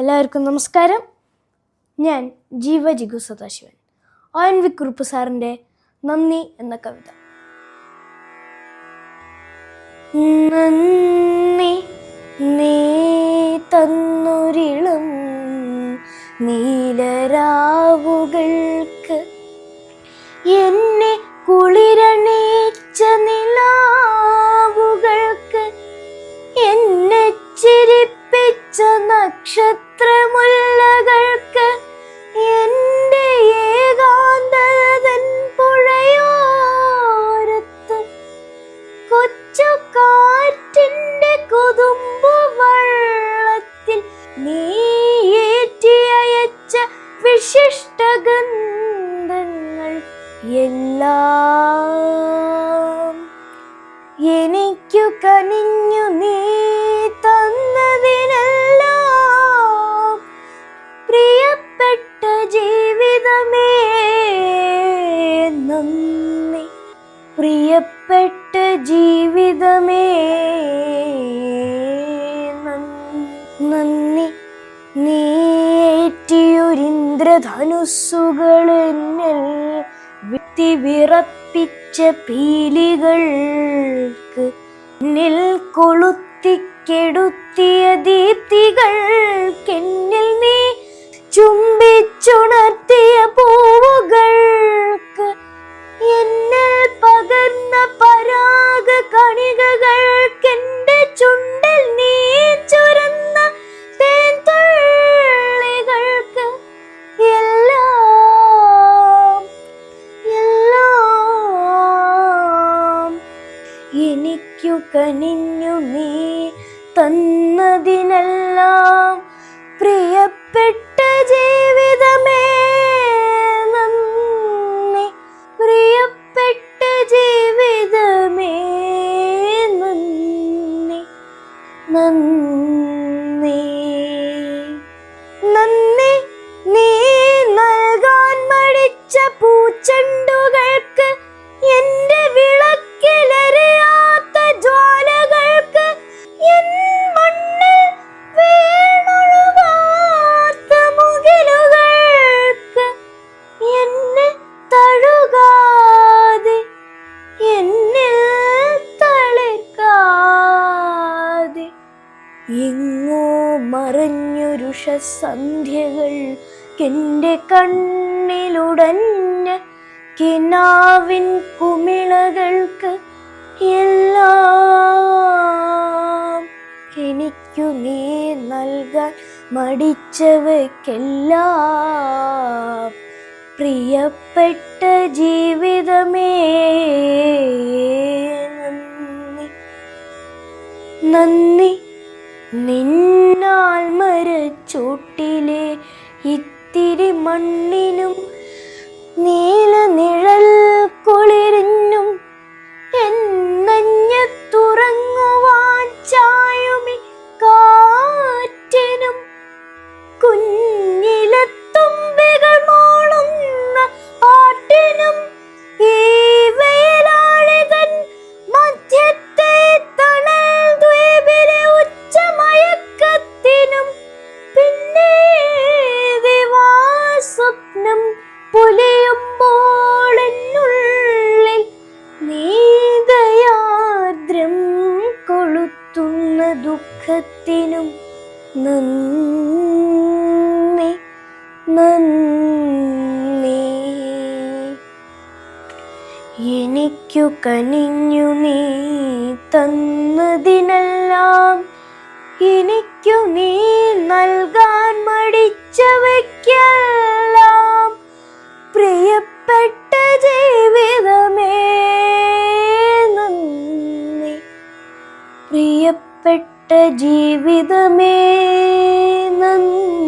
എല്ലാവർക്കും നമസ്കാരം. ഞാൻ ജിഗു സദാശിവൻ. ONV കുറുപ്പ് സാറിൻ്റെ നന്ദി എന്ന കവിത. നന്ദി നീ തന്നൊരിളം നീലരാവുകൾക്ക്, എന്നെ കുളിരണീച്ച നിലാവുകൾക്ക്, എന്നെ ചിരിപ്പിച്ച നക്ഷത്രമുല്ലകൾക്ക്, എൻ്റെ ഏകാന്തതൻ പുഴയോരത്ത് കൊച്ചു കാറ്റിൻ്റെ കൊതുമ്പു വള്ളത്തിൽ നീ ഏറ്റി അയച്ച വിശിഷ്ട ഗന്ധങ്ങൾ എല്ലാം എനിക്കു കനിഞ്ഞു നീ തന്നതിനെല്ലാം പ്രിയപ്പെട്ട ജീവിതമേ നന്ദി, പ്രിയപ്പെട്ട ജീവിതമേ നന്ദി. നീറ്റിയൊരിന്ദ്രധനുസ്സുകളെന്നിൽ വിത്തി വിറപ്പിച്ച പീലികൾക്ക്, എന്നിൽ കൊളുത്തിക്കെടുത്തിയ ദീപ്തികൾക്കെന്നിൽ നീ ചുംബിച്ചുണർത്തിയ പൂവുകൾക്ക്, എന്നിൽ പകർന്ന പരാഗ കണികകൾക്കെൻ്റെ ചുണ്ടിൽ നീ ചുരന്ന തേൻതുള്ളികൾക്ക് എല്ലാം എനിക്കു കനിഞ്ഞു നീ തന്നതിനെല്ലാം പ്രിയപ്പെട്ട ജീവിതമേ നന്ദി, പ്രിയപ്പെട്ട ജീവിതമേ നന്ദി. നന്ദി നീ നൽകാൻ മടിച്ച പൂച്ചെണ്ടുകൾക്ക്, എൻ്റെ വിളക്കിലെറിയാത്ത ജ്വാലകൾക്ക്, എൻ മണ്ണിൽ വീണൊഴുകാത്ത മുകിലുകൾക്ക്, എന്നെ തഴുകാതെ എന്നിൽ തളിർക്കാതെ എങ്ങോ മറഞ്ഞൊരുഷ സന്ധ്യകൾക്കെൻ്റെ കണ്ണിലുടഞ്ഞ കിനാവിൻ കുമിളകൾക്ക് എല്ലാം എനിക്കു നീ നൽകാൻ മടിച്ചവയ്ക്കെല്ലാം പ്രിയപ്പെട്ട ജീവിതമേ നന്ദി. നിന്നാൽ മരച്ചോട്ടിലെ ഇത്തിരി മണ്ണിനും നീല നിഴൽ കുളിരിനും എന്നഞ്ഞത്തുറങ്ങുവാൻ ചായുമി കാറ്റിനും കുഞ്ഞിലത്തുമ്പികൾ മോളുന്ന പാട്ടിനും ഈ വേലാളിതൻ മധ്യത്തെ തണൽ ദ്വീപിലെ ഉച്ചമയക്കത്തിനും പിന്നെ ദിവാസ്വപ്നം പുലയുമ്പോൾ എന്നുള്ളിൽ നീതയാർദ്രം കൊളുത്തുന്ന ദുഃഖത്തിനും നന്ദി. എനിക്കു കനിഞ്ഞു നീ തന്നതിനെല്ലാം എനിക്കു നീ നൽകാൻ മടിച്ചവയ്ക്കെല്ലാം പ്രിയപ്പെട്ട ജീവിതമേ നന്ദി, പ്രിയപ്പെട്ട ജീവിതമേ നന്ദി.